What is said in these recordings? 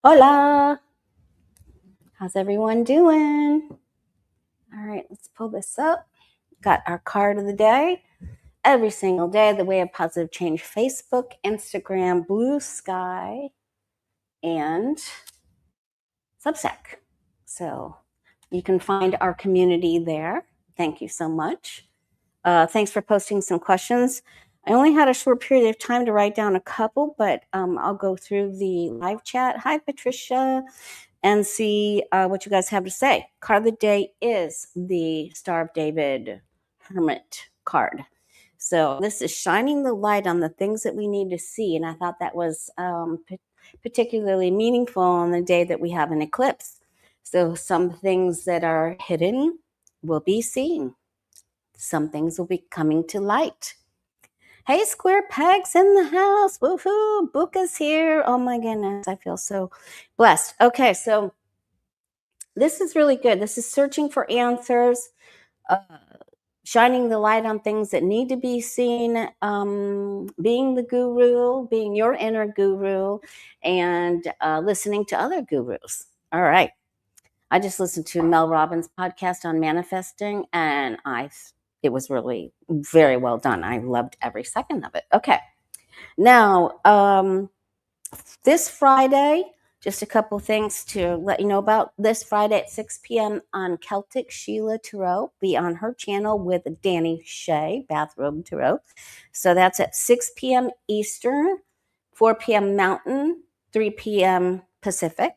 Hola! How's everyone doing? All right, let's pull this up. Got our card of the day. Every single day, the Way of Positive Change Facebook, Instagram, Blue Sky, and Substack. So you can find our community there. Thank you so much. Thanks for posting some questions. I only had a short period of time to write down a couple, but I'll go through the live chat. Hi, Patricia. And see what you guys have to say. Card of the day is the Star of David Hermit card. So this is shining the light on the things that we need to see. And I thought that was particularly meaningful on the day that we have an eclipse. So some things that are hidden will be seen. Some things will be coming to light. Hey, Square Pegs in the house. Woohoo. Book is here. Oh my goodness. I feel so blessed. Okay, so this is really good. This is searching for answers, shining the light on things that need to be seen, being the guru, being your inner guru, and listening to other gurus. All right. I just listened to Mel Robbins' podcast on manifesting, and it was really very well done. I loved every second of it. Okay. Now, this Friday, just a couple things to let you know about. This Friday at 6 p.m. on Celtic, Sheila Tarot be on her channel with Danny Shea, Bathrobe Tarot. So that's at 6 p.m. Eastern, 4 p.m. Mountain, 3 p.m. Pacific.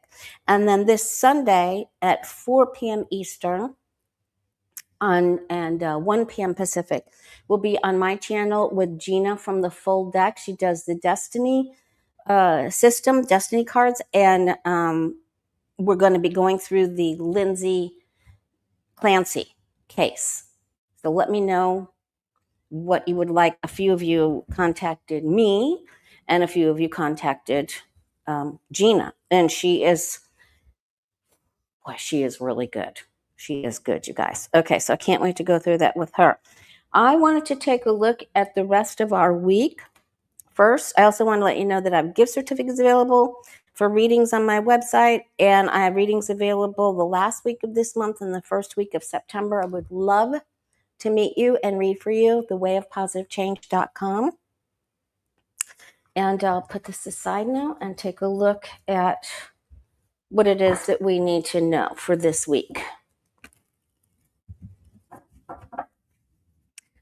And then this Sunday at 4 p.m. Eastern and 1 p.m. Pacific will be on my channel with Gina from the Full Deck. She does the Destiny system, Destiny cards, and we're going to be going through the Lindsay Clancy case. So let me know what you would like. A few of you contacted me, and a few of you contacted Gina, and she is really good. She is good, you guys. Okay, so I can't wait to go through that with her. I wanted to take a look at the rest of our week. First, I also want to let you know that I have gift certificates available for readings on my website, and I have readings available the last week of this month and the first week of September. I would love to meet you and read for you, thewayofpositivechange.com. And I'll put this aside now and take a look at what it is that we need to know for this week.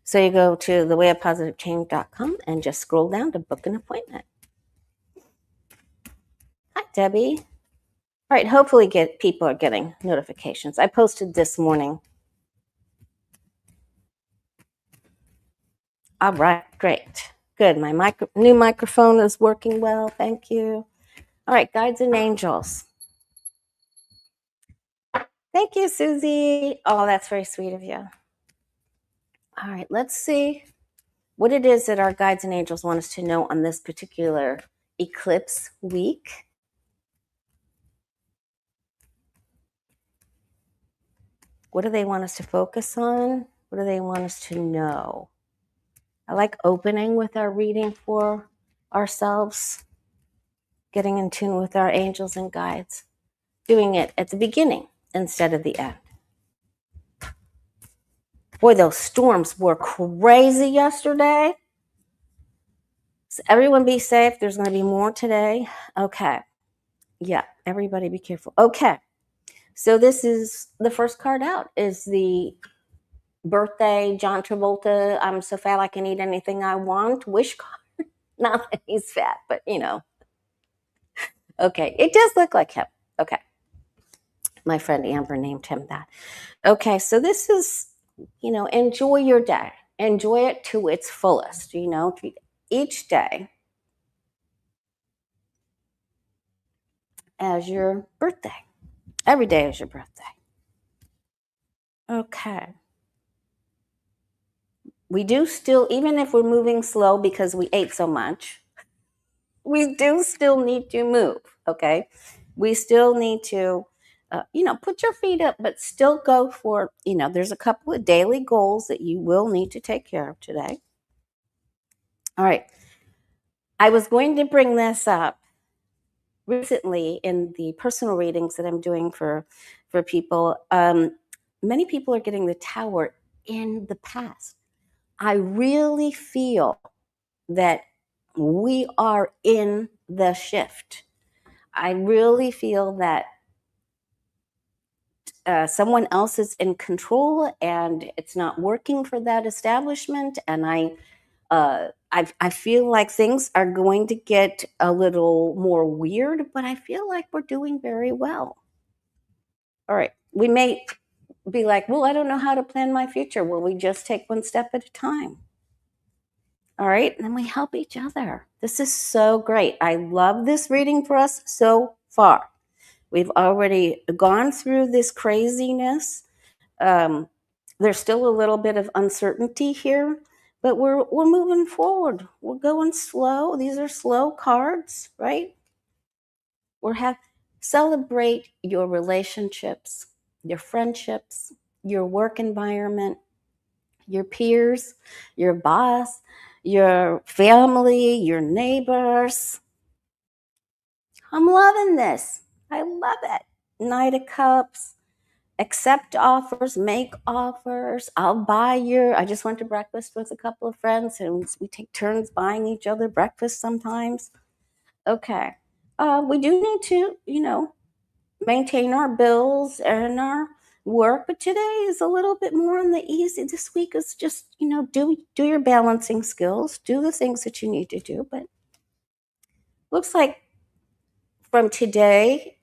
So you go to thewayofpositivechange.com and just scroll down to book an appointment. Hi, Debbie. All right, hopefully people are getting notifications. I posted this morning. All right, great. Good. My new microphone is working well. Thank you. All right, guides and angels. Thank you, Susie. Oh, that's very sweet of you. All right, let's see what it is that our guides and angels want us to know on this particular eclipse week. What do they want us to focus on? What do they want us to know? I like opening with our reading for ourselves, getting in tune with our angels and guides, doing it at the beginning instead of the end. Boy, those storms were crazy yesterday. So everyone be safe. There's going to be more today. Okay. Yeah, everybody be careful. Okay. So this is the first card out is the birthday John Travolta, I'm so fat I can eat anything I want wish card. Not that he's fat, but you know. Okay, it does look like him. Okay. My friend Amber named him that. Okay, so this is, enjoy your day. Enjoy it to its fullest, treat each day as your birthday. Every day is your birthday. Okay. We do still, even if we're moving slow because we ate so much, we do still need to move, okay? We still need to, put your feet up, but still go for, there's a couple of daily goals that you will need to take care of today. All right. I was going to bring this up recently in the personal readings that I'm doing for people, many people are getting the Tower in the past. I really feel that we are in the shift. I really feel that someone else is in control and it's not working for that establishment. And I feel like things are going to get a little more weird, but I feel like we're doing very well. All right. We may be like, well, I don't know how to plan my future. Well, we just take one step at a time. All right. And then we help each other. This is so great. I love this reading for us so far. We've already gone through this craziness. There's still a little bit of uncertainty here, but we're moving forward. We're going slow. These are slow cards, right? Celebrate your relationships, your friendships, your work environment, your peers, your boss, your family, your neighbors. I'm loving this. I love it. Knight of Cups. Accept offers, make offers. I just went to breakfast with a couple of friends and we take turns buying each other breakfast sometimes. Okay. We do need to, maintain our bills and our work, but today is a little bit more on the easy. This week is just, do your balancing skills, do the things that you need to do. But looks like from today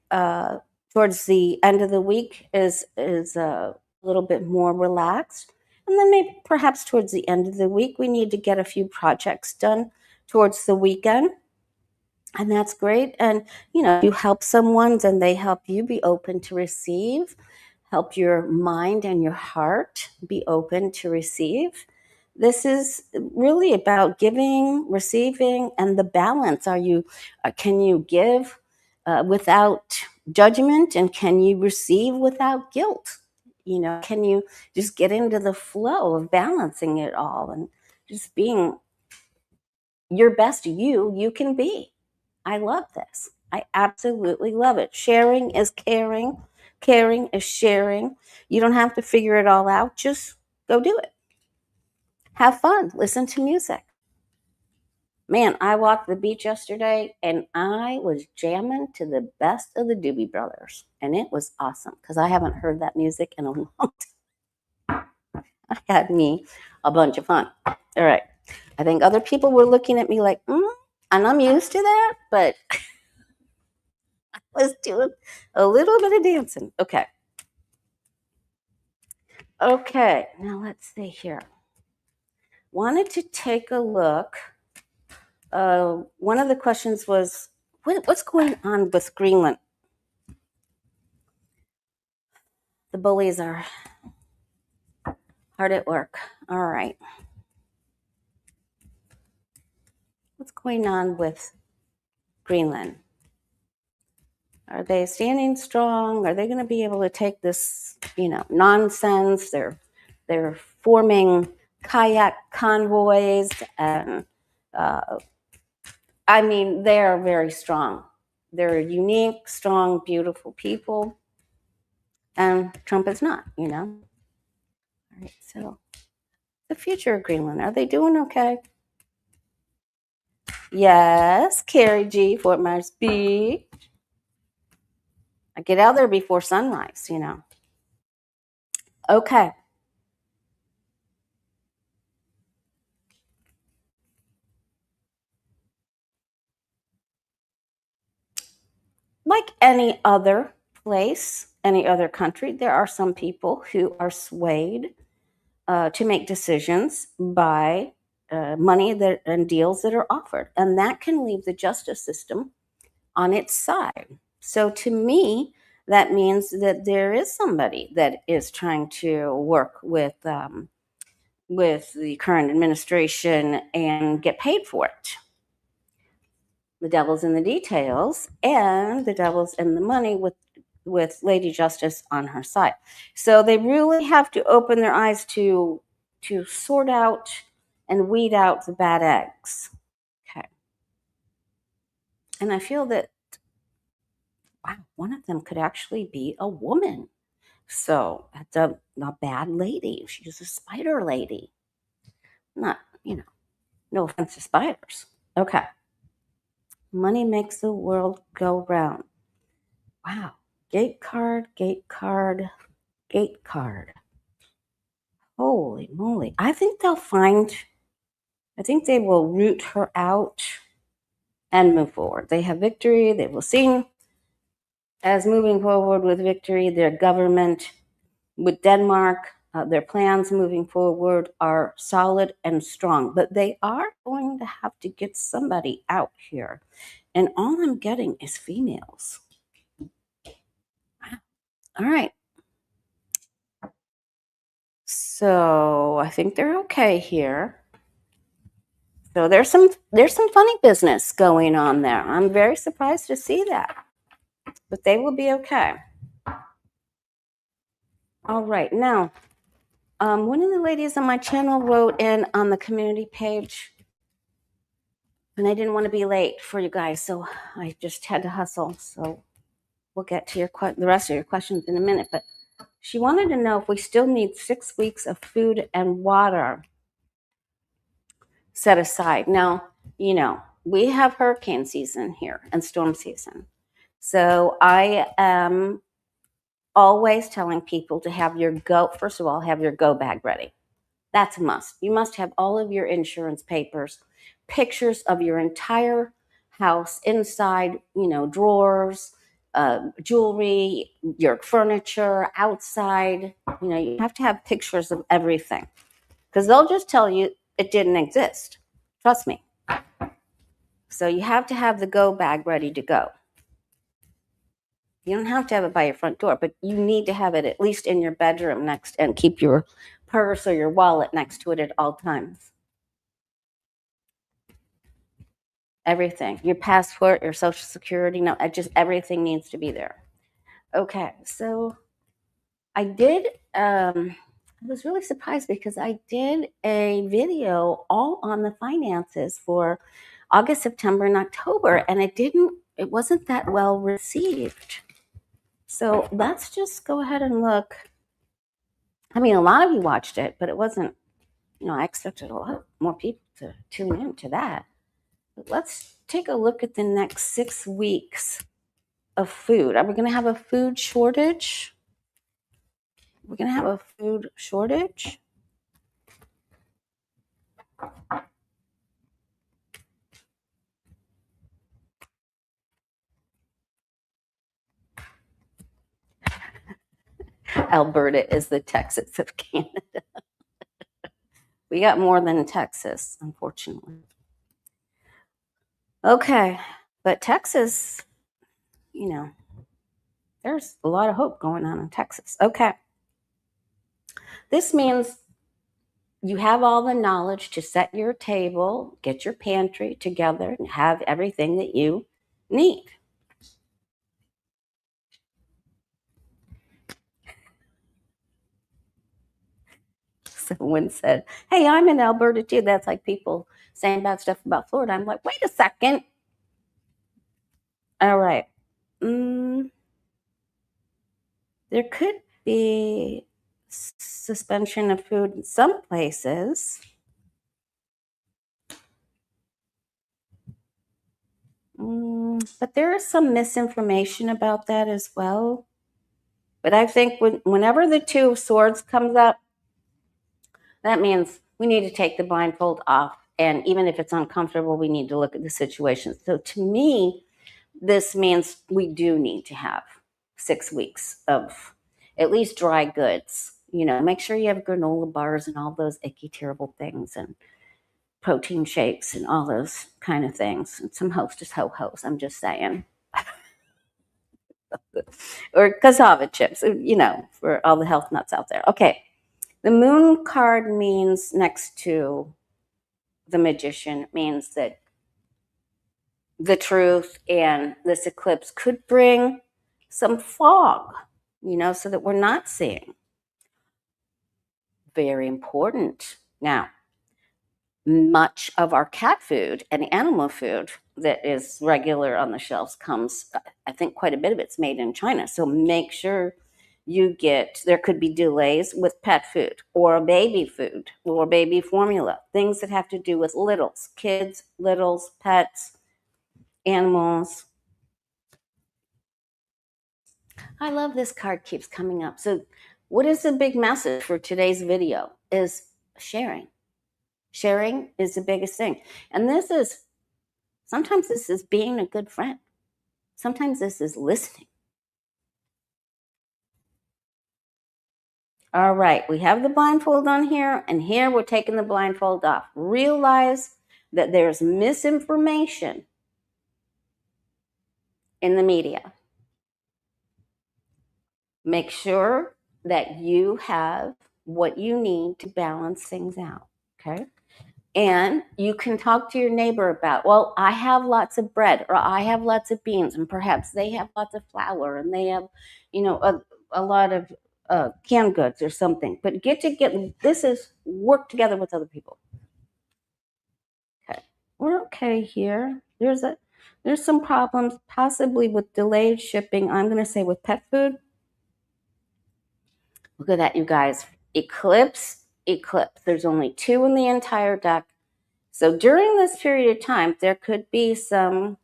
towards the end of the week is a little bit more relaxed, and then maybe perhaps towards the end of the week we need to get a few projects done towards the weekend, and that's great. And you help someone and they help you. Be open to receive. Help your mind and your heart be open to receive. This is really about giving, receiving, and the balance. Can you give without judgment, and can you receive without guilt? Can you just get into the flow of balancing it all and just being your best you can be? I love this. I absolutely love it. Sharing is caring. Caring is sharing. You don't have to figure it all out. Just go do it. Have fun. Listen to music. Man, I walked the beach yesterday and I was jamming to the best of the Doobie Brothers. And it was awesome because I haven't heard that music in a long time. I had me a bunch of fun. All right. I think other people were looking at me like, and I'm used to that, but I was doing a little bit of dancing. Okay. Okay. Now let's see here. Wanted to take a look. One of the questions was, what's going on with Greenland? The bullies are hard at work. All right. What's going on with Greenland? Are they standing strong? Are they going to be able to take this, nonsense? They're forming kayak convoys, and they are very strong. They're unique, strong, beautiful people, and Trump is not. All right, so the future of Greenland, are they doing okay? Yes, Carrie G, Fort Myers B. I get out there before sunrise, Okay. Like any other place, any other country, there are some people who are swayed to make decisions by money and deals that are offered. And that can leave the justice system on its side. So to me, that means that there is somebody that is trying to work with the current administration and get paid for it. The devil's in the details, and the devil's in the money with Lady Justice on her side. So they really have to open their eyes to sort out and weed out the bad eggs. Okay. And I feel that wow, one of them could actually be a woman. So that's a bad lady. She's a spider lady. Not, no offense to spiders. Okay. Money makes the world go round. Wow. Gate card, gate card, gate card. Holy moly. I think they will root her out and move forward. They have victory. They will see as moving forward with victory. Their government with Denmark, their plans moving forward are solid and strong, but they are going to have to get somebody out here. And all I'm getting is females. Wow. All right. So I think they're okay here. So there's some funny business going on there. I'm very surprised to see that, but they will be okay. All right. Now, one of the ladies on my channel wrote in on the community page, and I didn't want to be late for you guys, so I just had to hustle. So we'll get to the rest of your questions in a minute. But she wanted to know if we still need 6 weeks of food and water set aside. Now, we have hurricane season here and storm season. So I am always telling people to have first of all, have your go bag ready. That's a must. You must have all of your insurance papers, pictures of your entire house inside, drawers, jewelry, your furniture, outside. You have to have pictures of everything because they'll just tell you it didn't exist. Trust me. So you have to have the go bag ready to go. You don't have to have it by your front door, but you need to have it at least in your bedroom next and keep your purse or your wallet next to it at all times. Everything, your passport, your social security, just everything needs to be there. Okay, so I was really surprised because I did a video all on the finances for August, September, and October, and it wasn't that well received. So let's just go ahead and look. I mean, a lot of you watched it, but it wasn't, I expected a lot more people to tune in to that. But let's take a look at the next 6 weeks of food. Are we going to have a food shortage? We're going to have a food shortage. Alberta is the Texas of Canada. We got more than Texas, unfortunately. Okay, but Texas, there's a lot of hope going on in Texas. Okay. This means you have all the knowledge to set your table, get your pantry together, and have everything that you need. Someone said, hey, I'm in Alberta too. That's like people saying bad stuff about Florida. I'm like, wait a second. All right. There could be suspension of food in some places. But there is some misinformation about that as well. But I think whenever the Two of Swords comes up, that means we need to take the blindfold off. And even if it's uncomfortable, we need to look at the situation. So to me, this means we do need to have 6 weeks of at least dry goods. Make sure you have granola bars and all those icky, terrible things and protein shakes and all those kind of things. And some Hostess Ho-Hos, I'm just saying. Or cassava chips, for all the health nuts out there. Okay. The moon card means next to the magician means that the truth and this eclipse could bring some fog, so that we're not seeing. Very important. Now, much of our cat food and animal food that is regular on the shelves comes I think quite a bit of it's made in China. So make sure there could be delays with pet food or baby food or baby formula, things that have to do with littles, kids, littles, pets, animals. I love this card keeps coming up. So what is the big message for today's video is sharing. Sharing is the biggest thing. And sometimes this is being a good friend. Sometimes this is listening. All right, we have the blindfold on here, and here we're taking the blindfold off. Realize that there's misinformation in the media. Make sure that you have what you need to balance things out, okay? And you can talk to your neighbor about, well, I have lots of bread, or I have lots of beans, and perhaps they have lots of flour, and they have, a lot of canned goods or something. But this is work together with other people. Okay, we're okay here. There's some problems possibly with delayed shipping. I'm going to say with pet food. Look at that, you guys. Eclipse. There's only 2 in the entire deck. So during this period of time, there could be some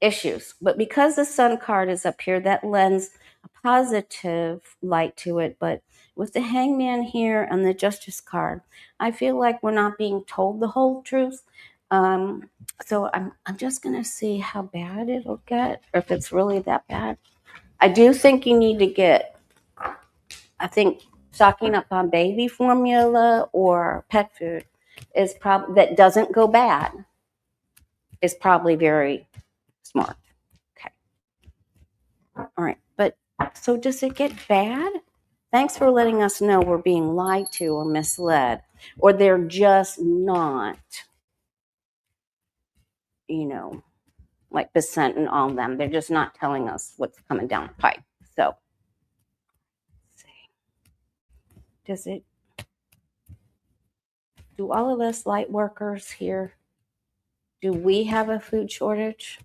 issues. But because the Sun card is up here, that lends a positive light to it. But with the Hangman here and the Justice card, I feel like we're not being told the whole truth. So I'm just going to see how bad it'll get, or if it's really that bad. I do think you need to get, stocking up on baby formula or pet food is probably, that doesn't go bad, is probably very smart. Okay. All right. But so does it get bad? Thanks for letting us know we're being lied to or misled, or they're just not, like Besant and all of them. They're just not telling us what's coming down the pipe. So, let's see. Do all of us light workers here, do we have a food shortage?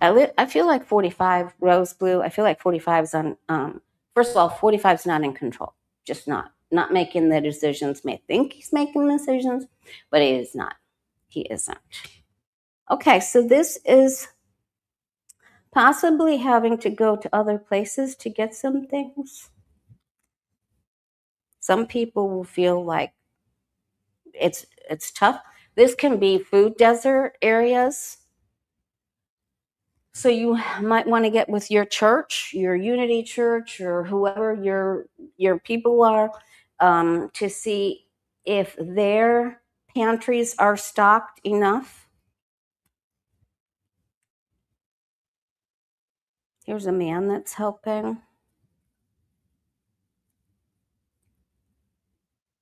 I feel like 45, rose blue, I feel like 45 is on, first of all, 45 is not in control. Just not making the decisions. May think he's making decisions, but he is not. He isn't. Okay, so this is possibly having to go to other places to get some things. Some people will feel like it's tough. This can be food desert areas. So you might want to get with your church, your Unity Church, or whoever your people are, to see if their pantries are stocked enough. Here's a man that's helping.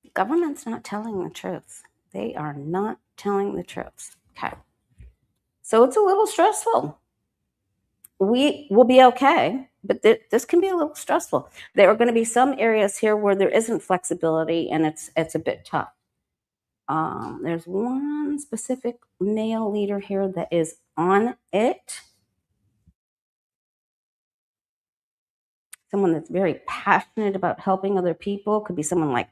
The government's not telling the truth. They are not telling the truth. Okay. So it's a little stressful. We will be okay, but this can be a little stressful. There are going to be some areas here where there isn't flexibility, and it's a bit tough. There's one specific male leader here that is on it. Someone that's very passionate about helping other people. Could be someone like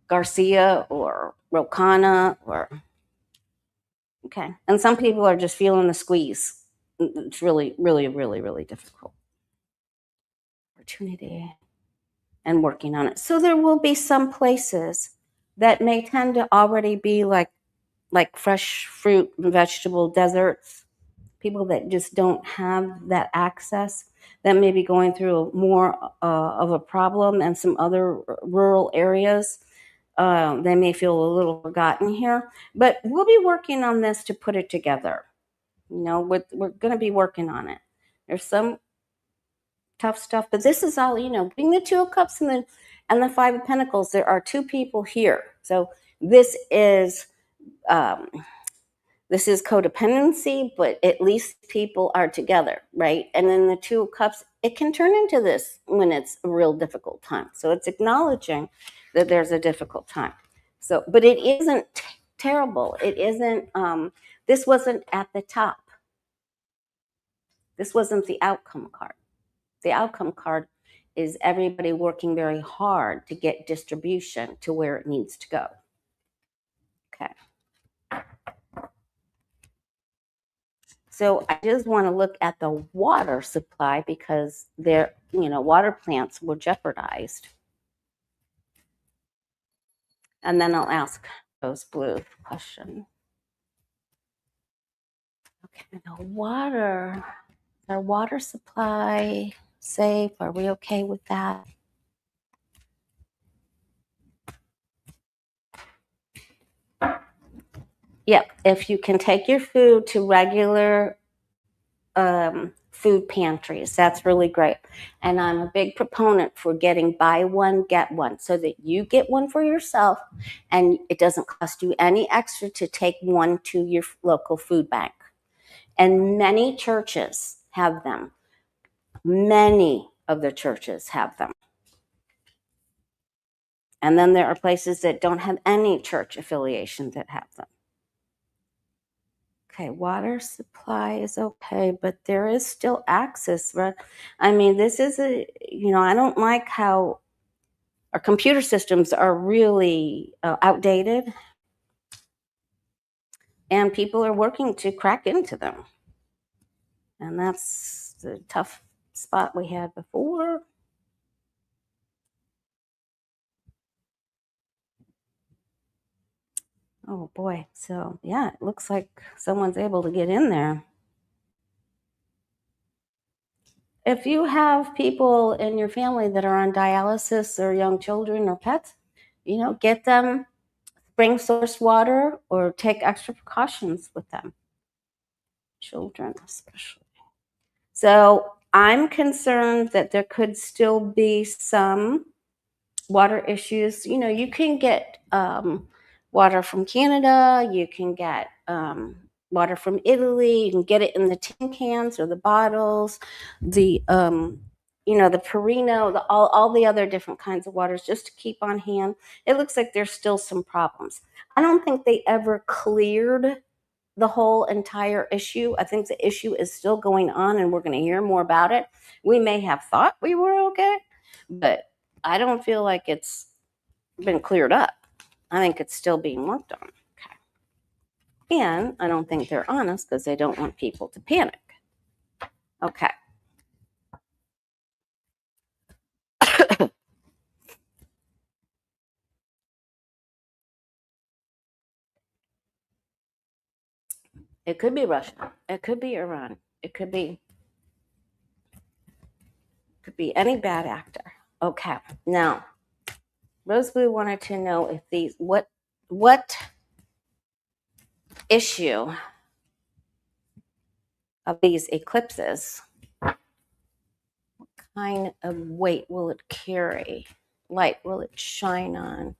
Garcia or Rocana okay. And some people are just feeling the squeeze. It's really, really, really, really difficult. Opportunity and working on it. So there will be some places that may tend to already be like fresh fruit and vegetable deserts. People that just don't have that access, that may be going through more of a problem, and some other rural areas. They may feel a little forgotten here, but we'll be working on this to put it together. We're going to be working on it. There's some tough stuff, but this is all, being the 2 of Cups and the 5 of Pentacles, there are 2 people here. So this is codependency, but at least people are together, right? And then the 2 of Cups, it can turn into this when it's a real difficult time. So it's acknowledging that there's a difficult time. So, but it isn't terrible. It isn't, this wasn't at the top. This wasn't the outcome card. The outcome card is everybody working very hard to get distribution to where it needs to go. Okay. So I just want to look at the water supply because their, water plants were jeopardized. And then I'll ask those blue question. Okay, the water, our water supply safe? Are we okay with that? Yep, if you can take your food to regular food pantries, that's really great. And I'm a big proponent for getting buy one, get one, so that you get one for yourself and it doesn't cost you any extra to take one to your local food bank. And many churches have them. Many of the churches have them. And then there are places that don't have any church affiliation that have them. Okay, water supply is okay, but there is still access, right? I mean, this is I don't like how our computer systems are really outdated, and people are working to crack into them. And that's the tough spot we had before. Oh boy, so yeah, it looks like someone's able to get in there. If you have people in your family that are on dialysis or young children or pets, get them spring source water or take extra precautions with them. Children especially. So I'm concerned that there could still be some water issues. You can get water from Canada, you can get water from Italy, you can get it in the tin cans or the bottles, the the Perino, all the other different kinds of waters just to keep on hand. It looks like there's still some problems. I don't think they ever cleared the whole entire issue. I think the issue is still going on and we're going to hear more about it. We may have thought we were okay, but I don't feel like it's been cleared up. I think it's still being worked on. Okay. And I don't think they're honest because they don't want people to panic. Okay. It could be Russia. It could be Iran. It could be any bad actor. Okay. Now, Rose Blue wanted to know if what issue of these eclipses, what kind of weight will it carry? Light will it shine on?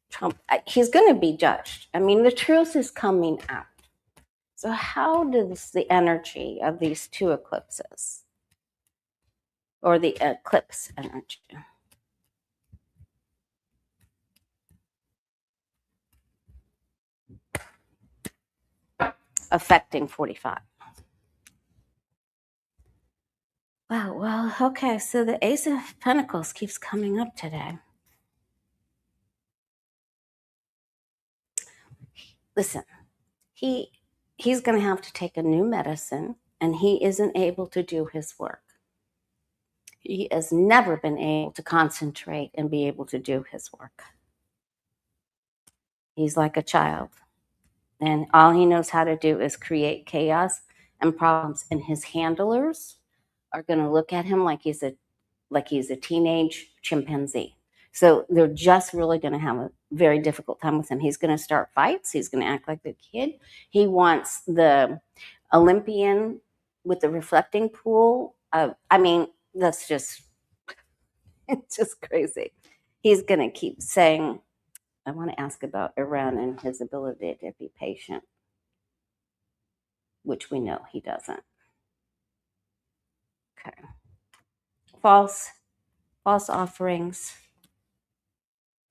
Trump, he's going to be judged. I mean, the truth is coming out. So how does the energy of these two eclipses, or the eclipse energy, affecting 45? Wow, well, okay, so the Ace of Pentacles keeps coming up today. Listen, he's going to have to take a new medicine, and he isn't able to do his work. He has never been able to concentrate and be able to do his work. He's like a child, and all he knows how to do is create chaos and problems, and his handlers are going to look at him like he's a teenage chimpanzee. So they're just really going to have a very difficult time with him. He's going to start fights. He's going to act like a kid. He wants the Olympian with the reflecting pool. I mean, that's just, it's just crazy. He's going to keep saying, I want to ask about Iran and his ability to be patient, which we know he doesn't. Okay. False offerings.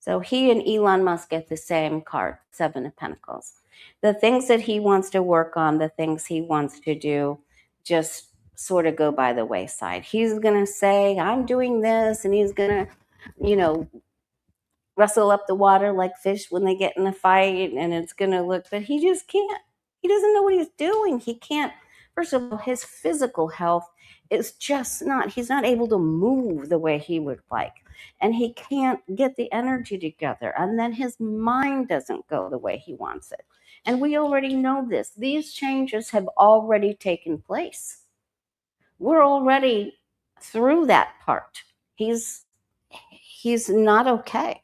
So he and Elon Musk get the same card, 7 of Pentacles. The things that he wants to work on, the things he wants to do, just sort of go by the wayside. He's going to say, I'm doing this, and he's going to, rustle up the water like fish when they get in a fight, and it's going to look, but he just can't. He doesn't know what he's doing. He can't. First of all, his physical health is just not, he's not able to move the way he would like. And he can't get the energy together. And then his mind doesn't go the way he wants it. And we already know this. These changes have already taken place. We're already through that part. He's not okay.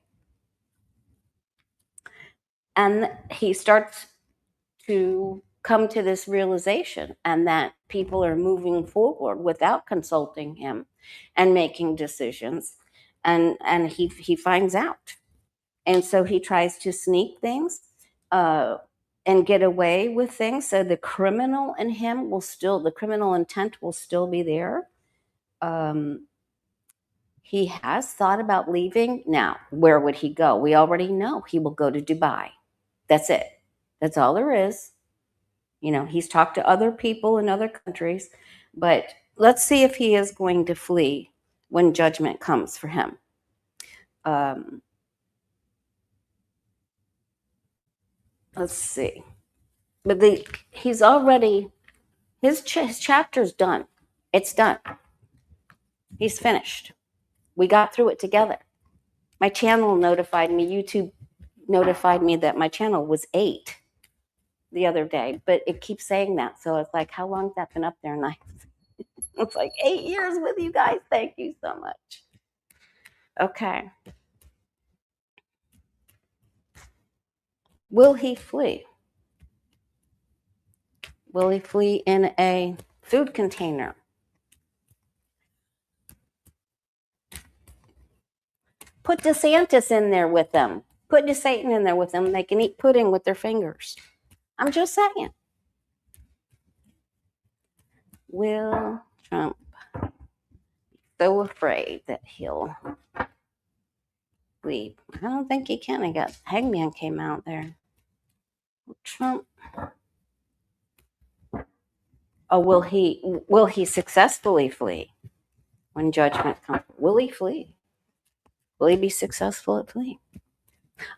And he starts to come to this realization, and that people are moving forward without consulting him and making decisions. And he finds out. And so he tries to sneak things and get away with things. So the criminal in him the criminal intent will still be there. He has thought about leaving. Now, where would he go? We already know he will go to Dubai. That's it. That's all there is. He's talked to other people in other countries, but let's see if he is going to flee when judgment comes for him. Let's see. But he's already, his chapter's done. It's done. He's finished. We got through it together. My channel notified me, YouTube notified me that my channel was 8 the other day, but it keeps saying that. So it's like, how long has that been up there? And it's like 8 years with you guys. Thank you so much. Okay. Will he flee? Will he flee in a food container? Put DeSantis in there with them. Put DeSatan in there with them. They can eat pudding with their fingers. I'm just saying. Will Trump be so afraid that he'll flee? I don't think he can. I got Hangman came out there. Trump. Oh, will he successfully flee when judgment comes? Will he flee? Will he be successful at fleeing?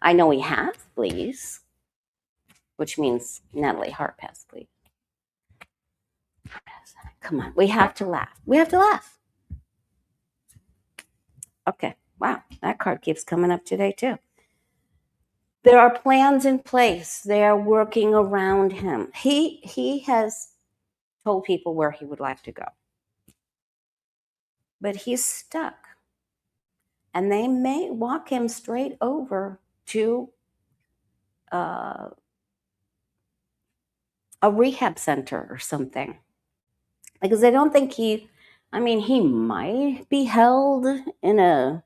I know he has flees, which means Natalie Hart has flees. Come on, we have to laugh. We have to laugh. Okay, wow, that card keeps coming up today too. There are plans in place. They are working around him. He has told people where he would like to go, but he's stuck. And they may walk him straight over to a rehab center or something. Because I don't think he might be held in a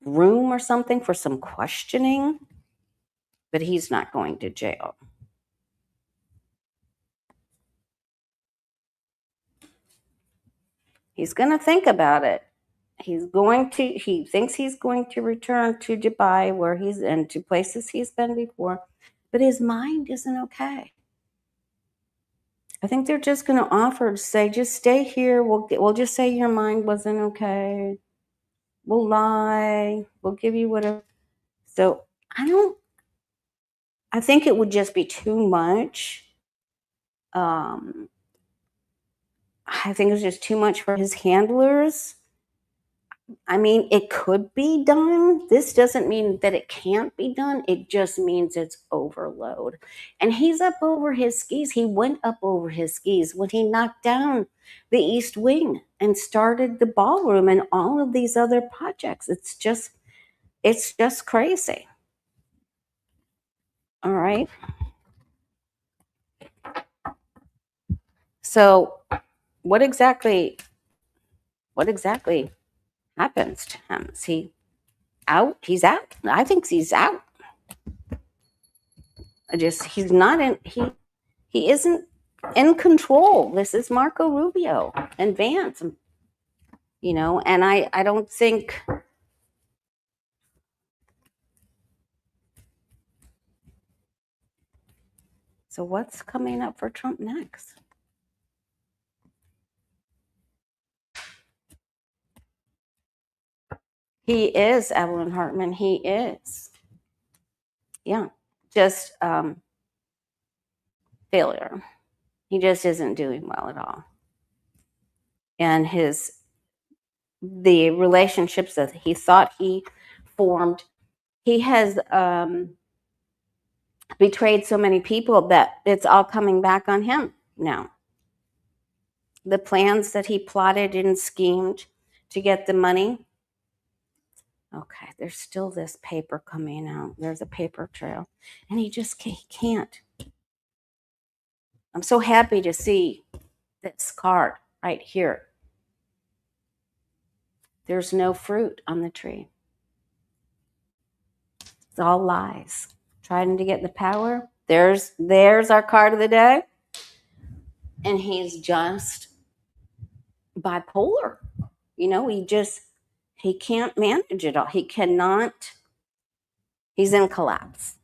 room or something for some questioning, but he's not going to jail. He's going to think about it. He thinks he's going to return to Dubai and to places he's been before, but his mind isn't okay. I think they're just going to offer to say, just stay here. We'll just say your mind wasn't okay. We'll lie. We'll give you whatever. So I think it would just be too much. I think it's just too much for his handlers. I mean, it could be done. This doesn't mean that it can't be done. It just means it's overload. And he's up over his skis. He went up over his skis when he knocked down the East Wing and started the ballroom and all of these other projects. It's just crazy. All right. So what exactly happens to him? Is he out? He's out. I think he's out. He's not in, he isn't in control. This is Marco Rubio and Vance. and I don't think. So what's coming up for Trump next? He is, Evelyn Hartman. He is. Yeah. Just failure. He just isn't doing well at all. And the relationships that he thought he formed, he has betrayed so many people that it's all coming back on him now. The plans that he plotted and schemed to get the money. Okay, there's still this paper coming out. There's a paper trail. And he can't. I'm so happy to see this card right here. There's no fruit on the tree. It's all lies. Trying to get the power. There's our card of the day. And he's just bipolar. He can't manage it all. He cannot. He's in collapse.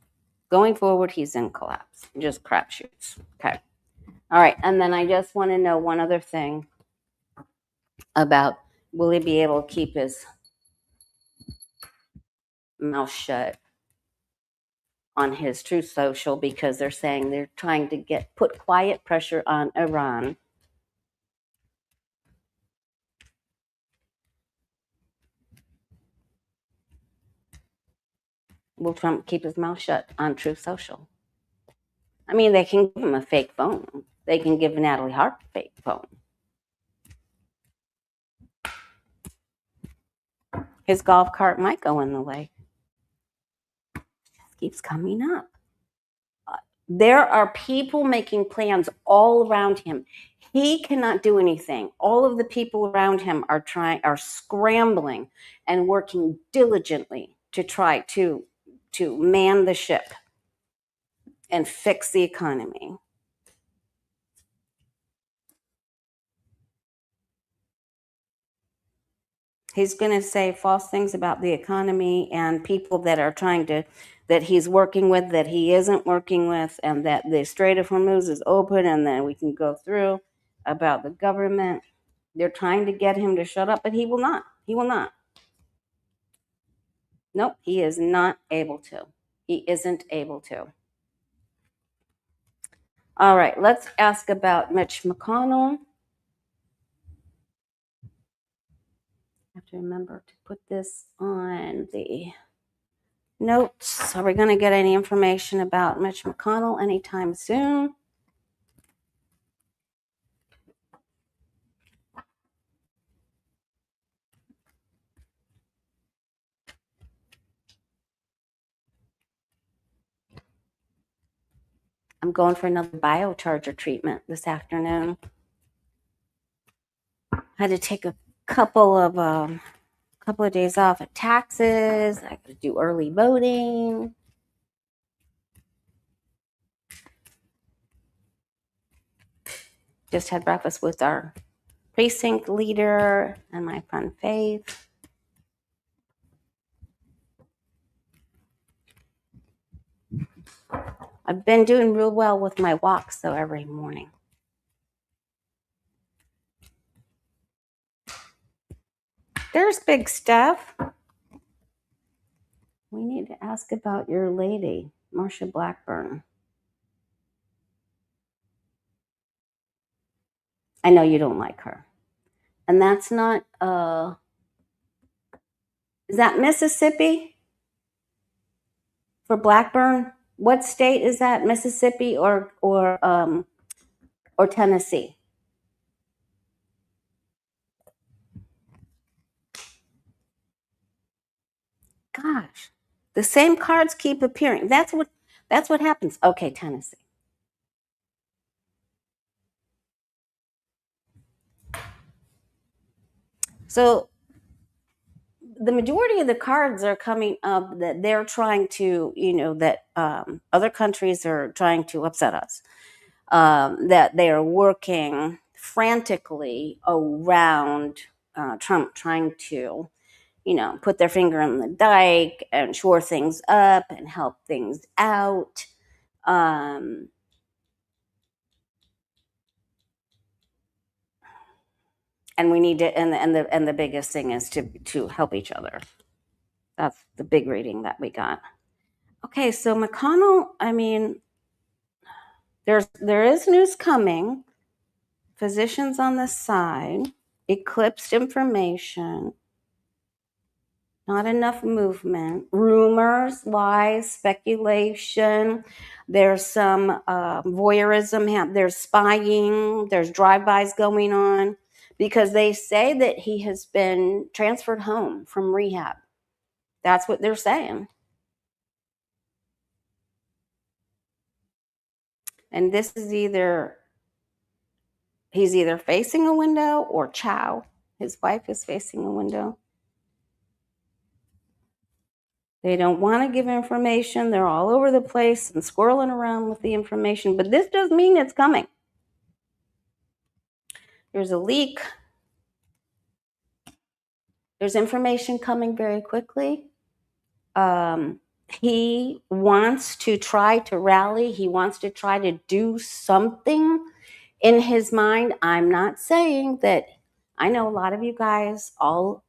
Going forward, he's in collapse. Just crapshoots. Okay. All right. And then I just want to know one other thing about, will he be able to keep his mouth shut on his Truth Social, because they're saying they're trying to put quiet pressure on Iran. Will Trump keep his mouth shut on Truth Social? I mean, they can give him a fake phone. They can give Natalie Hart a fake phone. His golf cart might go in the lake. It just keeps coming up. There are people making plans all around him. He cannot do anything. All of the people around him are scrambling and working diligently to try to man the ship and fix the economy. He's going to say false things about the economy and people that he's working with, that he isn't working with, and that the Strait of Hormuz is open and then we can go through, about the government. They're trying to get him to shut up, but he will not. He will not. Nope, he is not able to. He isn't able to. All right, let's ask about Mitch McConnell. I have to remember to put this on the notes. Are we going to get any information about Mitch McConnell anytime soon? I'm going for another biocharger treatment this afternoon. I had to take a couple of days off at taxes. I got to do early voting. Just had breakfast with our precinct leader and my friend Faith. I've been doing real well with my walks, though, every morning. There's big stuff. We need to ask about your lady, Marsha Blackburn. I know you don't like her. And that's not, is that Mississippi for Blackburn? What state is that? Mississippi or Tennessee? Gosh, the same cards keep appearing. That's what happens. Okay, Tennessee. So the majority of the cards are coming up that they're trying to, that other countries are trying to upset us, that they are working frantically around Trump trying to, put their finger in the dike and shore things up and help things out. And we need to, and the biggest thing is to help each other. That's the big reading that we got. Okay, so McConnell, I mean, there is news coming. Physicians on the side, eclipsed information, not enough movement, rumors, lies, speculation. There's some voyeurism. There's spying. There's drive-bys going on because they say that he has been transferred home from rehab. That's what they're saying. And this is he's either facing a window or Chow, his wife, is facing a window. They don't want to give information. They're all over the place and squirreling around with the information, but this does mean it's coming. There's a leak. There's information coming very quickly. He wants to try to rally. He wants to try to do something in his mind. I'm not saying that. I know a lot of you guys all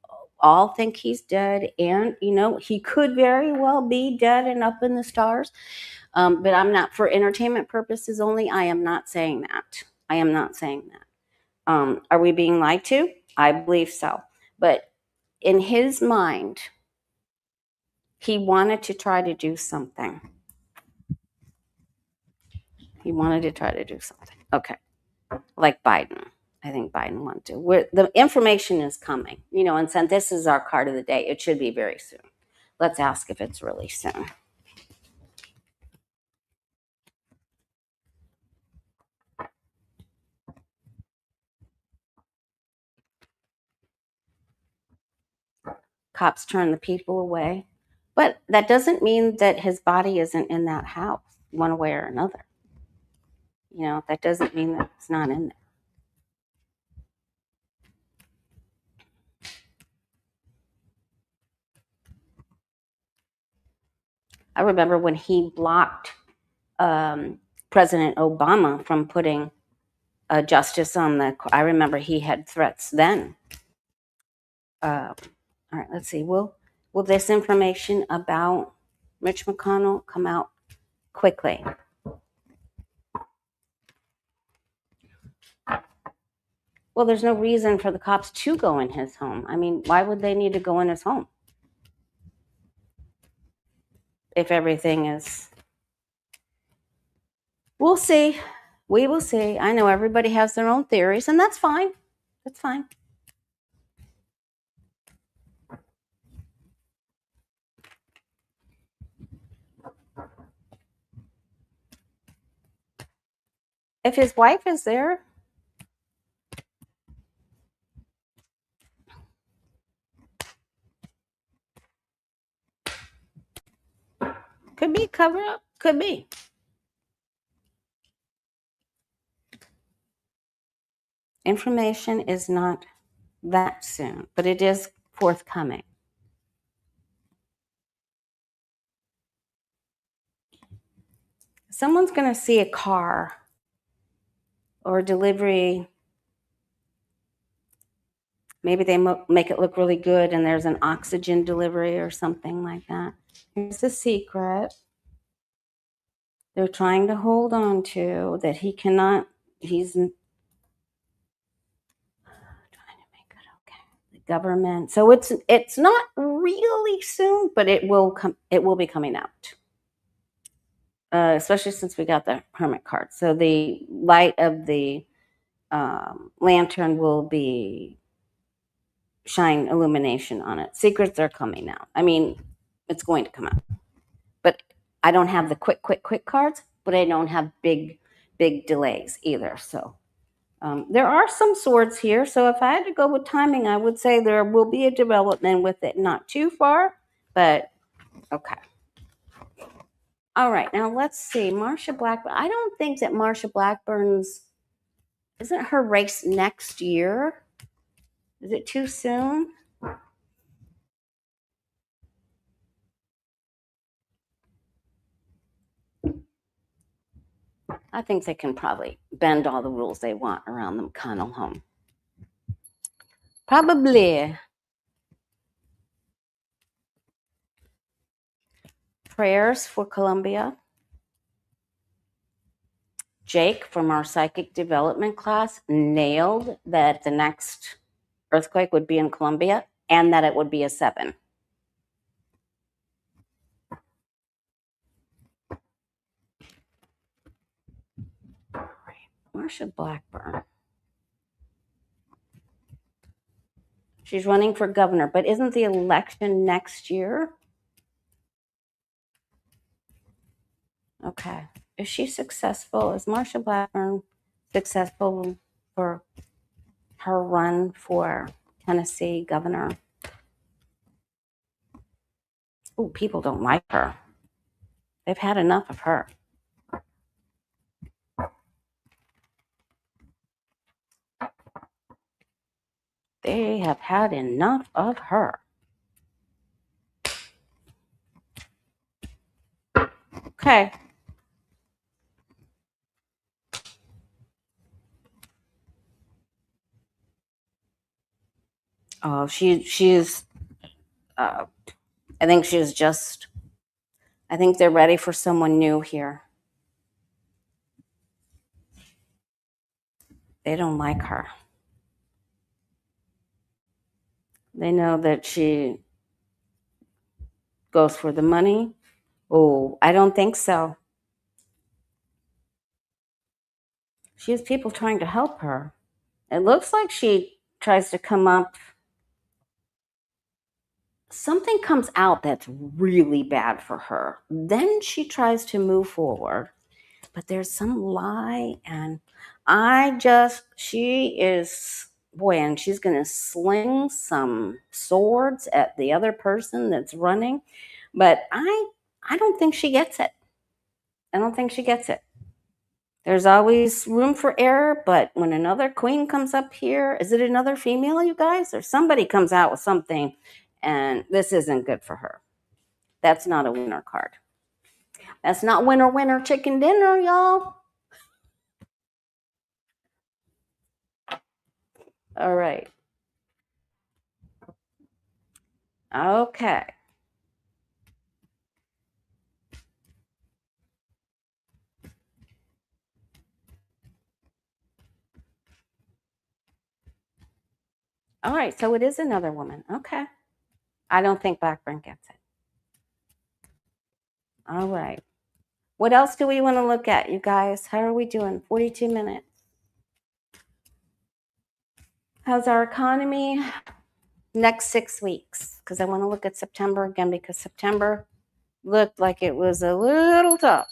think he's dead, and he could very well be dead and up in the stars. But I'm not, for entertainment purposes only, I am not saying that. I am not saying that. Are we being lied to? I believe so. But in his mind, he wanted to try to do something. He wanted to try to do something. Okay. Like Biden. I think Biden wanted to. The information is coming, and since this is our card of the day, it should be very soon. Let's ask if it's really soon. Cops turn the people away. But that doesn't mean that his body isn't in that house one way or another. That doesn't mean that it's not in there. I remember when he blocked President Obama from putting justice on I remember he had threats then. All right, let's see. Will this information about Mitch McConnell come out quickly? Well, there's no reason for the cops to go in his home. I mean, why would they need to go in his home if everything is... We'll see. We will see. I know everybody has their own theories, and that's fine. That's fine. If his wife is there, could be cover up. Could be. Information is not that soon, but it is forthcoming. Someone's going to see a car or a delivery. Maybe they make it look really good and there's an oxygen delivery or something like that. Here's the secret they're trying to hold on to, that he cannot, he's trying to make it okay. The government. So it's not really soon, but it will be coming out. Especially since we got the hermit card. So the light of the lantern will be shine illumination on it. Secrets are coming out. I mean, it's going to come out. But I don't have the quick cards, but I don't have big delays either. So there are some swords here. So if I had to go with timing, I would say there will be a development with it. Not too far, but okay. All right, now let's see. Marsha Blackburn. I don't think that Marsha Blackburn's... Isn't her race next year? Is it too soon? I think they can probably bend all the rules they want around the McConnell home. Probably. Prayers for Columbia. Jake from our psychic development class nailed that the next earthquake would be in Columbia and that it would be a 7. Marsha Blackburn. She's running for governor, but isn't the election next year? Okay. Is she successful? Is Marsha Blackburn successful for her run for Tennessee governor? Oh, people don't like her. They've had enough of her. They have had enough of her. Okay. Oh, she's. I think she's just. I think they're ready for someone new here. They don't like her. They know that she goes for the money. Oh, I don't think so. She has people trying to help her. It looks like she tries to come up. Something comes out that's really bad for her. Then she tries to move forward, but there's some lie. And she is, boy, and she's going to sling some swords at the other person that's running. But I don't think she gets it. I don't think she gets it. There's always room for error, but when another queen comes up here, is it another female, you guys? Or somebody comes out with something, and this isn't good for her. That's not a winner card. That's not winner, winner, chicken dinner, y'all. All right. Okay. All right, so it is another woman. Okay. I don't think Blackburn gets it. All right. What else do we want to look at, you guys? How are we doing? 42 minutes. How's our economy? Next 6 weeks, because I want to look at September again, because September looked like it was a little tough.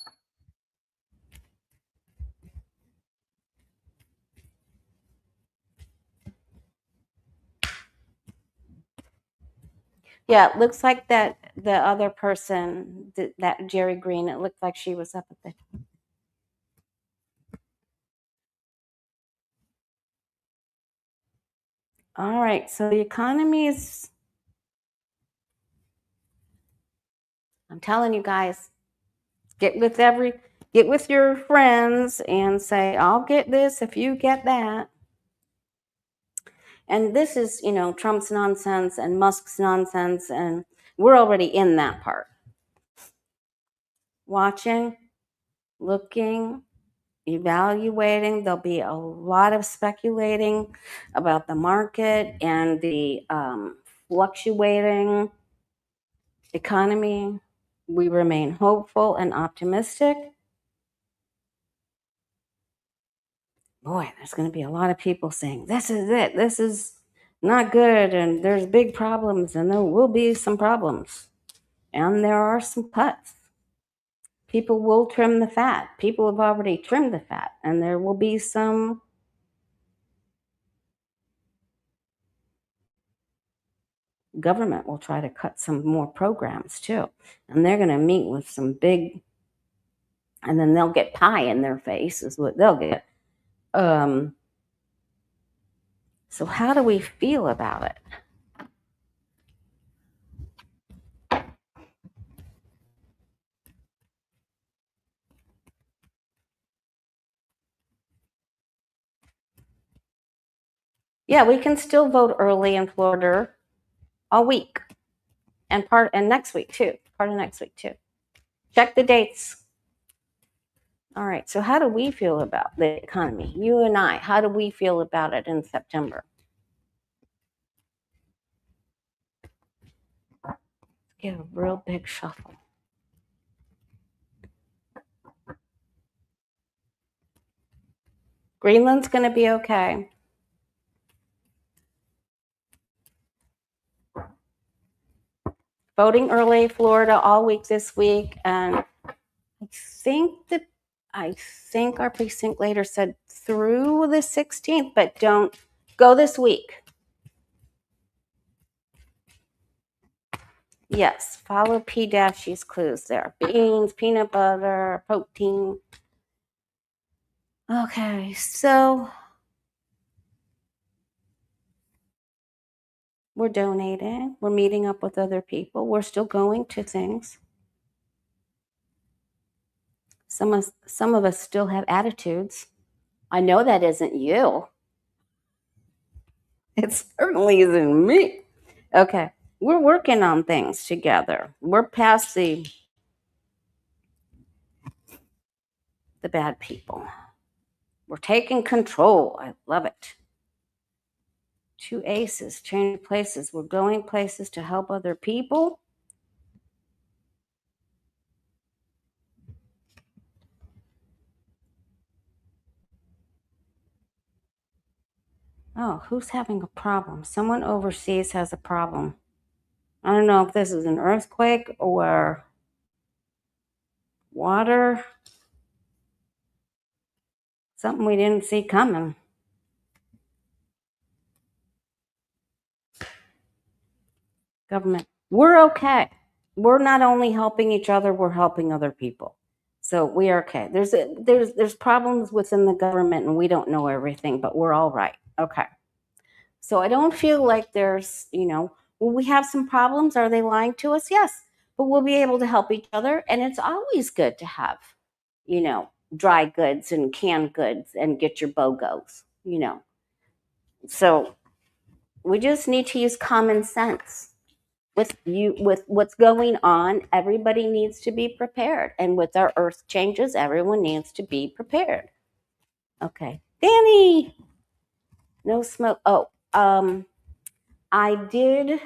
Yeah, it looks like that the other person, that Jerry Green, it looked like she was up at the. All right, so the economy is, I'm telling you guys, get with your friends and say, I'll get this if you get that. And this is, Trump's nonsense and Musk's nonsense, and we're already in that part. Watching, looking, evaluating. There'll be a lot of speculating about the market and the fluctuating economy. We remain hopeful and optimistic. Boy, there's going to be a lot of people saying, this is it. This is not good. And there's big problems, and there will be some problems. And there are some cuts. People will trim the fat. People have already trimmed the fat, and there will be some government will try to cut some more programs too. And they're going to meet with some big, and then they'll get pie in their face is what they'll get. So how do we feel about it? Yeah, we can still vote early in Florida all week and next week too. Part of next week too. Check the dates. All right. So how do we feel about the economy? You and I, how do we feel about it in September? Let's give a real big shuffle. Greenland's going to be okay. Voting early, Florida, all week this week, and I think our precinct leader said through the 16th, but don't go this week. Yes, follow P-Dashy's clues there. Beans, peanut butter, protein. Okay, so we're donating. We're meeting up with other people. We're still going to things. Some of us still have attitudes. I know that isn't you. It certainly isn't me. Okay, we're working on things together. We're past the bad people. We're taking control. I love it. 2 aces, change places. We're going places to help other people. Oh, who's having a problem? Someone overseas has a problem. I don't know if this is an earthquake or water. Something we didn't see coming. Government. We're okay. We're not only helping each other, we're helping other people. So we are okay. There's problems within the government and we don't know everything, but we're all right. Okay. So I don't feel like there's, will we have some problems? Are they lying to us? Yes. But we'll be able to help each other. And it's always good to have, dry goods and canned goods and get your BOGOs, So we just need to use common sense. With what's going on, everybody needs to be prepared. And with our earth changes, everyone needs to be prepared. Okay. Danny, no smoke. Oh, I did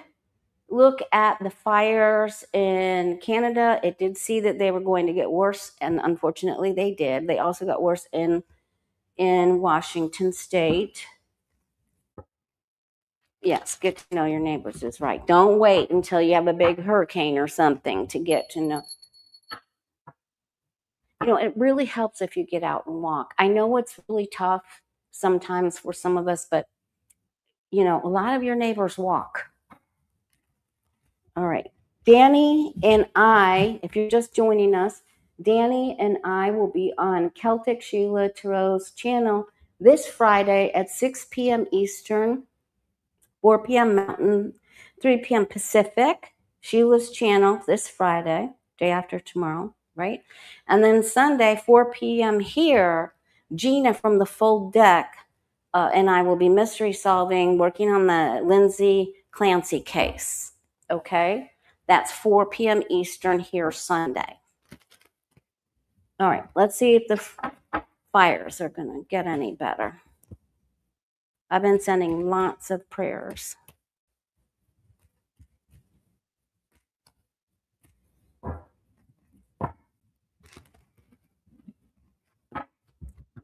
look at the fires in Canada. It did see that they were going to get worse, and unfortunately they did. They also got worse in Washington State. Yes, get to know your neighbors is right. Don't wait until you have a big hurricane or something to get to know. It really helps if you get out and walk. I know it's really tough sometimes for some of us, but a lot of your neighbors walk. All right. Danny and I, if you're just joining us, Danny and I will be on Celtic Sheila Tarot's channel this Friday at 6 p.m. Eastern, 4 p.m. Mountain, 3 p.m. Pacific. Sheila's channel this Friday, day after tomorrow, right? And then Sunday, 4 p.m. here, Gina from the Full Deck and I will be mystery solving, working on the Lindsay Clancy case. Okay? That's 4 p.m. Eastern here Sunday. All right, let's see if the fires are going to get any better. I've been sending lots of prayers.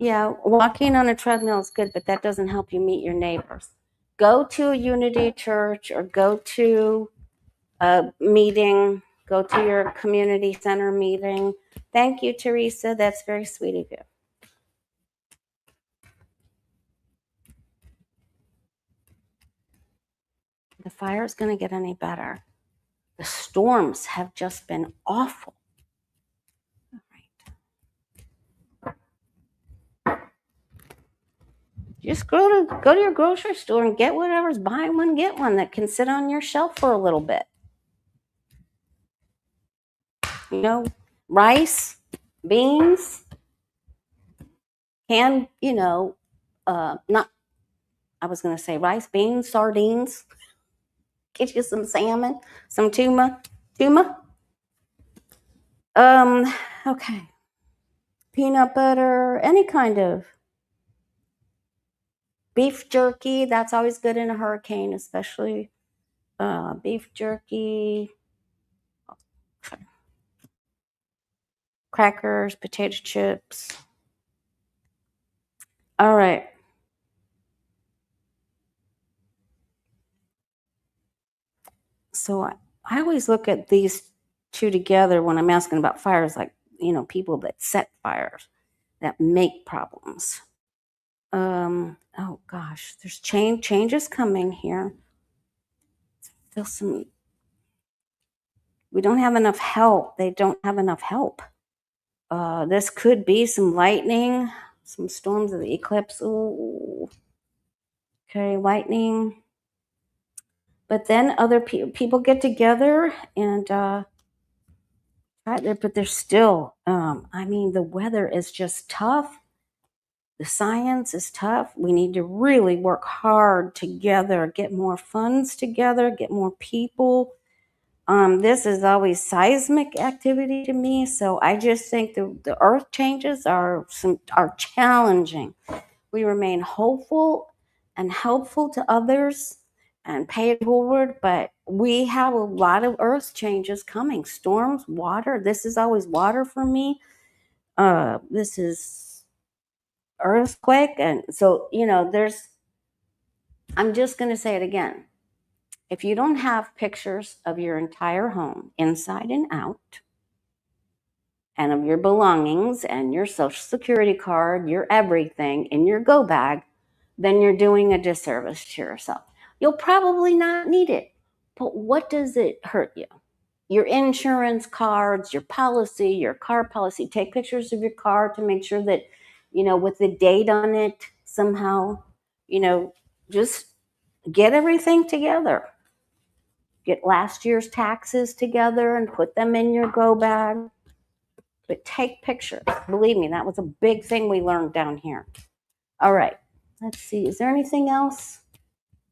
Yeah, walking on a treadmill is good, but that doesn't help you meet your neighbors. Go to a Unity church or go to a meeting, go to your community center meeting. Thank you, Teresa. That's very sweet of you. The fire is going to get any better. The storms have just been awful. All right. Just go to your grocery store and get whatever's buy one, get one that can sit on your shelf for a little bit. You know, rice, beans, canned, not, I was going to say rice, beans, sardines, get you some salmon, some tuna. Okay. Peanut butter, any kind of beef jerky. That's always good in a hurricane, especially beef jerky, crackers, potato chips. All right. So I always look at these two together when I'm asking about fires, like, people that set fires, that make problems. Oh gosh, there's changes coming here. We don't have enough help. They don't have enough help. This could be some lightning, some storms of the eclipse. Ooh. Okay, lightning. But then other people get together and but they're still, the weather is just tough. The science is tough. We need to really work hard together, get more funds together, get more people. This is always seismic activity to me, so I just think the earth changes are challenging. We remain hopeful and helpful to others and pay it forward, but we have a lot of earth changes coming. Storms, water. This is always water for me. This is earthquake, and so I'm just going to say it again. If you don't have pictures of your entire home, inside and out, and of your belongings and your social security card, your everything in your go bag, then you're doing a disservice to yourself. You'll probably not need it, but what does it hurt you? Your insurance cards, your policy, your car policy. Take pictures of your car to make sure that, with the date on it somehow, just get everything together. Get last year's taxes together and put them in your go bag. But take pictures. Believe me, that was a big thing we learned down here. All right. Let's see. Is there anything else?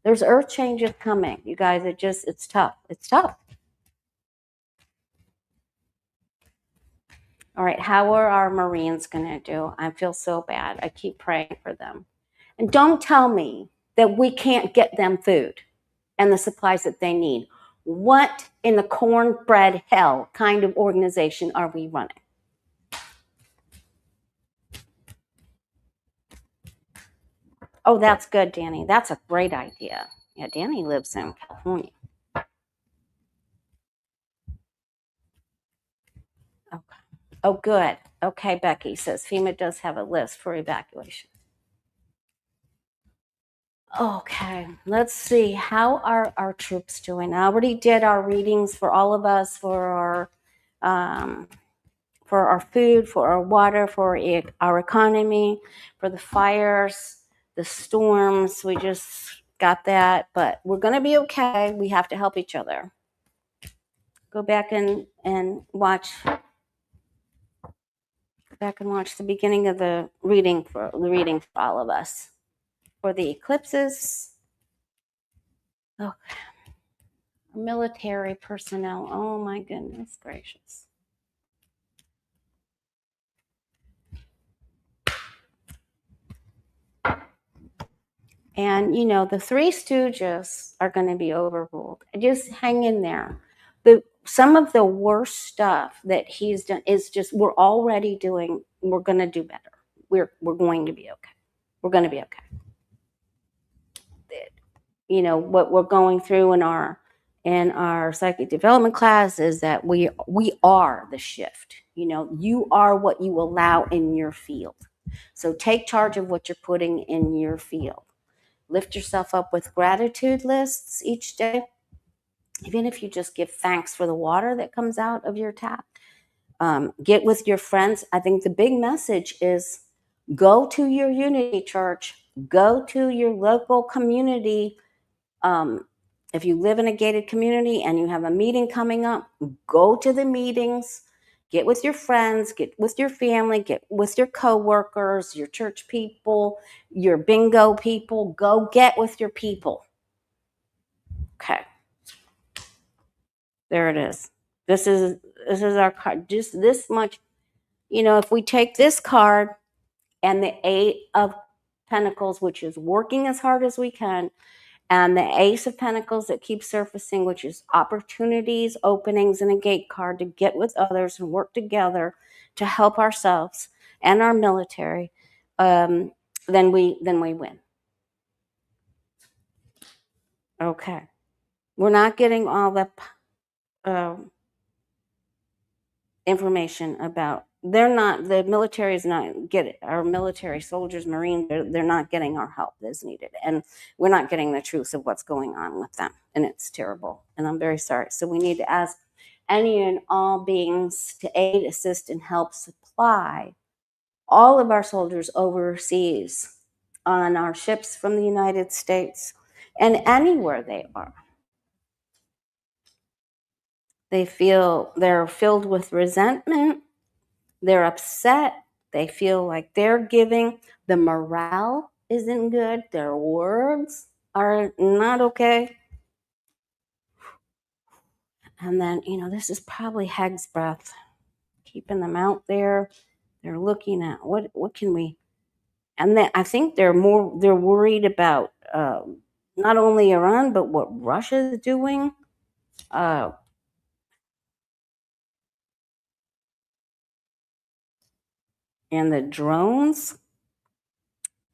There's earth changes coming. You guys, it's tough. It's tough. All right. How are our Marines going to do? I feel so bad. I keep praying for them. And don't tell me that we can't get them food and the supplies that they need. What in the cornbread hell kind of organization are we running? Oh, that's good, Danny. That's a great idea. Yeah, Danny lives in California. Okay. Oh, good. Okay, Becky says FEMA does have a list for evacuation. Okay, let's see. How are our troops doing? I already did our readings for all of us for our food, for our water, for our economy, for the fires, the storms. We just got that, but we're going to be okay. We have to help each other. Go back and watch. The beginning of the reading for all of us for the eclipses. Okay. Military personnel. Oh my goodness gracious. And the Three Stooges are going to be overruled. Just hang in there. Some of the worst stuff that he's done is just we're already doing. We're going to do better. We're going to be okay. We're going to be okay. What we're going through in our psychic development class is that we are the shift. You are what you allow in your field. So take charge of what you're putting in your field. Lift yourself up with gratitude lists each day. Even if you just give thanks for the water that comes out of your tap. Get with your friends. I think the big message is go to your unity church. Go to your local community. If you live in a gated community and you have a meeting coming up, go to the meetings, get with your friends, get with your family, get with your coworkers, your church people, your bingo people. Go get with your people. Okay. There it is. This is our card. Just this much. If we take this card and the Eight of Pentacles, which is working as hard as we can, and the Ace of Pentacles that keeps surfacing, which is opportunities, openings, and a gate card to get with others and work together to help ourselves and our military, then we win. Okay. We're not getting all the information about, the military is not getting, our military soldiers, Marines, they're not getting our help that's needed. And we're not getting the truth of what's going on with them. And it's terrible. And I'm very sorry. So we need to ask any and all beings to aid, assist, and help supply all of our soldiers overseas on our ships from the United States and anywhere they are. They're filled with resentment. They're upset. They feel like they're giving. The morale isn't good. Their words are not okay. And then, this is probably Heg's breath, keeping them out there. They're looking at what can we, and then I think they're worried about not only Iran, but what Russia is doing. And the drones,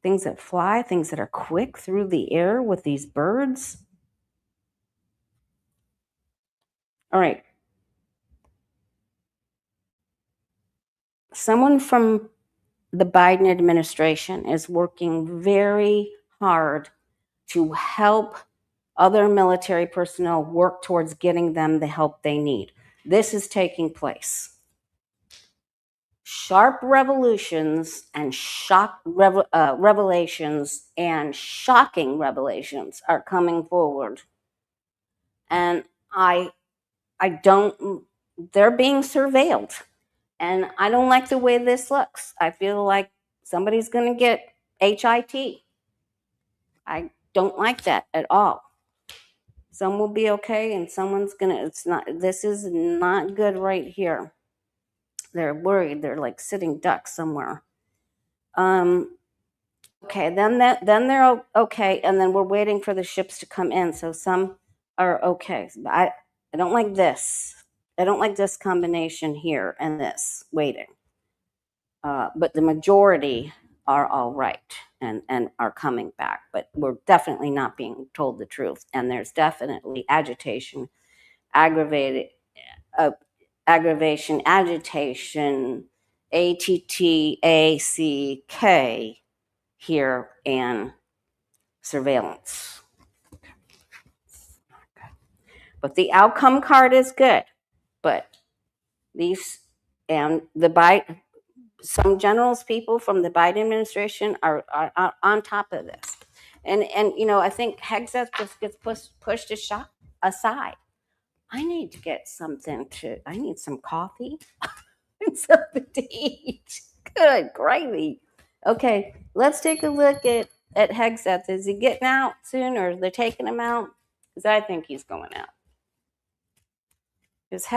things that fly, things that are quick through the air with these birds. All right. Someone from the Biden administration is working very hard to help other military personnel work towards getting them the help they need. This is taking place. Sharp revolutions and revelations and shocking revelations are coming forward. And they're being surveilled. And I don't like the way this looks. I feel like somebody's going to get HIT. I don't like that at all. Some will be okay and someone's going to, this is not good right here. They're worried. They're like sitting ducks somewhere. Okay, then they're okay, and then we're waiting for the ships to come in. So some are okay. I don't like this. I don't like this combination here and this waiting. But the majority are all right and are coming back. But we're definitely not being told the truth. And there's definitely agitation, aggravation, ATTACK here, and surveillance. But the outcome card is good. But these and the Biden, some generals, people from the Biden administration are on top of this. And I think Hegseth just gets pushed aside. I need to get I need some coffee and something to eat. Good gravy. Okay, let's take a look at Hegseth. Is he getting out soon, or they're taking him out? Because I think he's going out. Is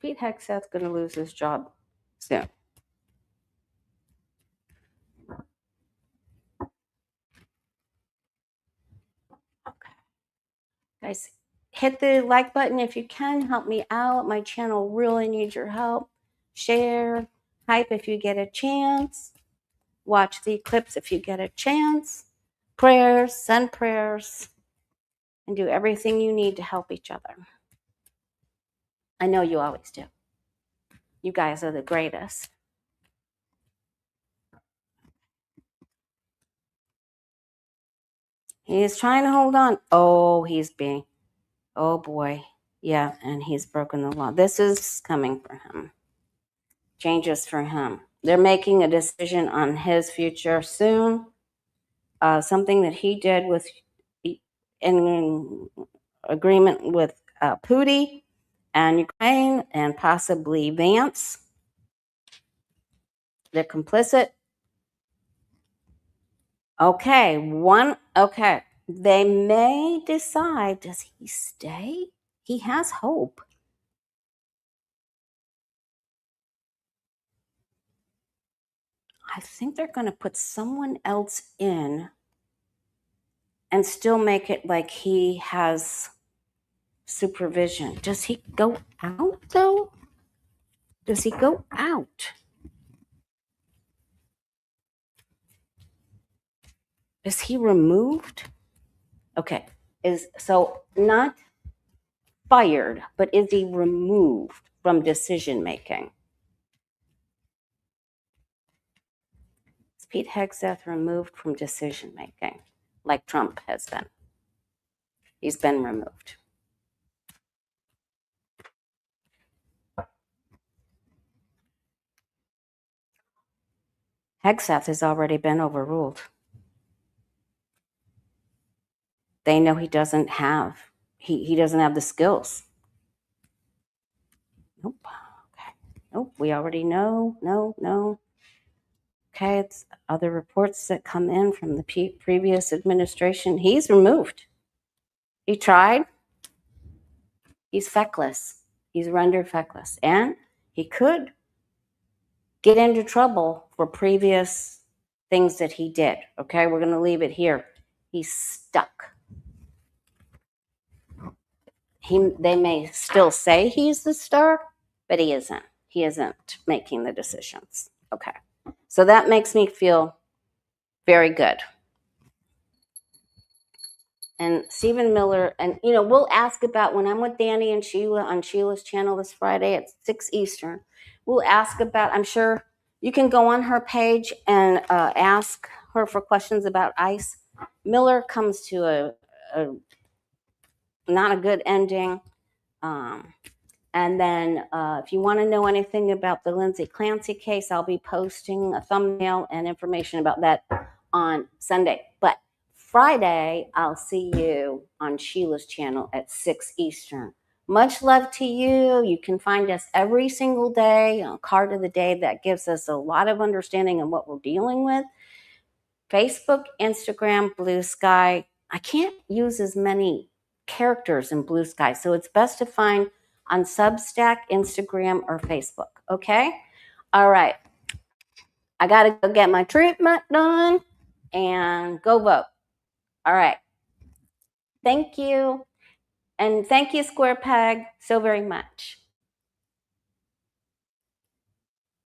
Pete Hegseth going to lose his job soon? Okay. Guys, hit the like button if you can. Help me out. My channel really needs your help. Share, hype if you get a chance. Watch the eclipse if you get a chance. Prayers, send prayers, and do everything you need to help each other. I know you always do. You guys are the greatest. He's trying to hold on. Oh, oh boy. Yeah, and he's broken the law. This is coming for him. Changes for him. They're making a decision on his future soon. Something that he did with in agreement with Putin and Ukraine and possibly Vance. They're complicit. Okay, they may decide, does he stay? He has hope. I think they're going to put someone else in and still make it like he has supervision. Does he go out, though? Does he go out? Is he removed? Okay, so not fired, but is he removed from decision making? Is Pete Hegseth removed from decision making, like Trump has been? He's been removed. Hegseth has already been overruled. They know he doesn't have the skills. Nope. Okay. Nope. We already know. No. Okay. It's other reports that come in from the previous administration. He's removed. He tried. He's feckless. He's rendered feckless. And he could get into trouble for previous things that he did. Okay. We're going to leave it here. He's stuck. They may still say he's the star, but he isn't. He isn't making the decisions. Okay. So that makes me feel very good. And Stephen Miller, and we'll ask about when I'm with Danny and Sheila on Sheila's channel this Friday at 6 Eastern. We'll ask about, I'm sure you can go on her page and ask her for questions about ICE. Miller comes to a not a good ending. And then if you want to know anything about the Lindsay Clancy case, I'll be posting a thumbnail and information about that on Sunday. But Friday, I'll see you on Sheila's channel at 6 Eastern. Much love to you. You can find us every single day on Card of the Day. That gives us a lot of understanding of what we're dealing with. Facebook, Instagram, Blue Sky. I can't use as many characters in Blue Sky, so it's best to find on Substack, Instagram, or Facebook. Okay? All right. I got to go get my treatment done and go vote. All right. Thank you. And thank you, Square Peg, so very much.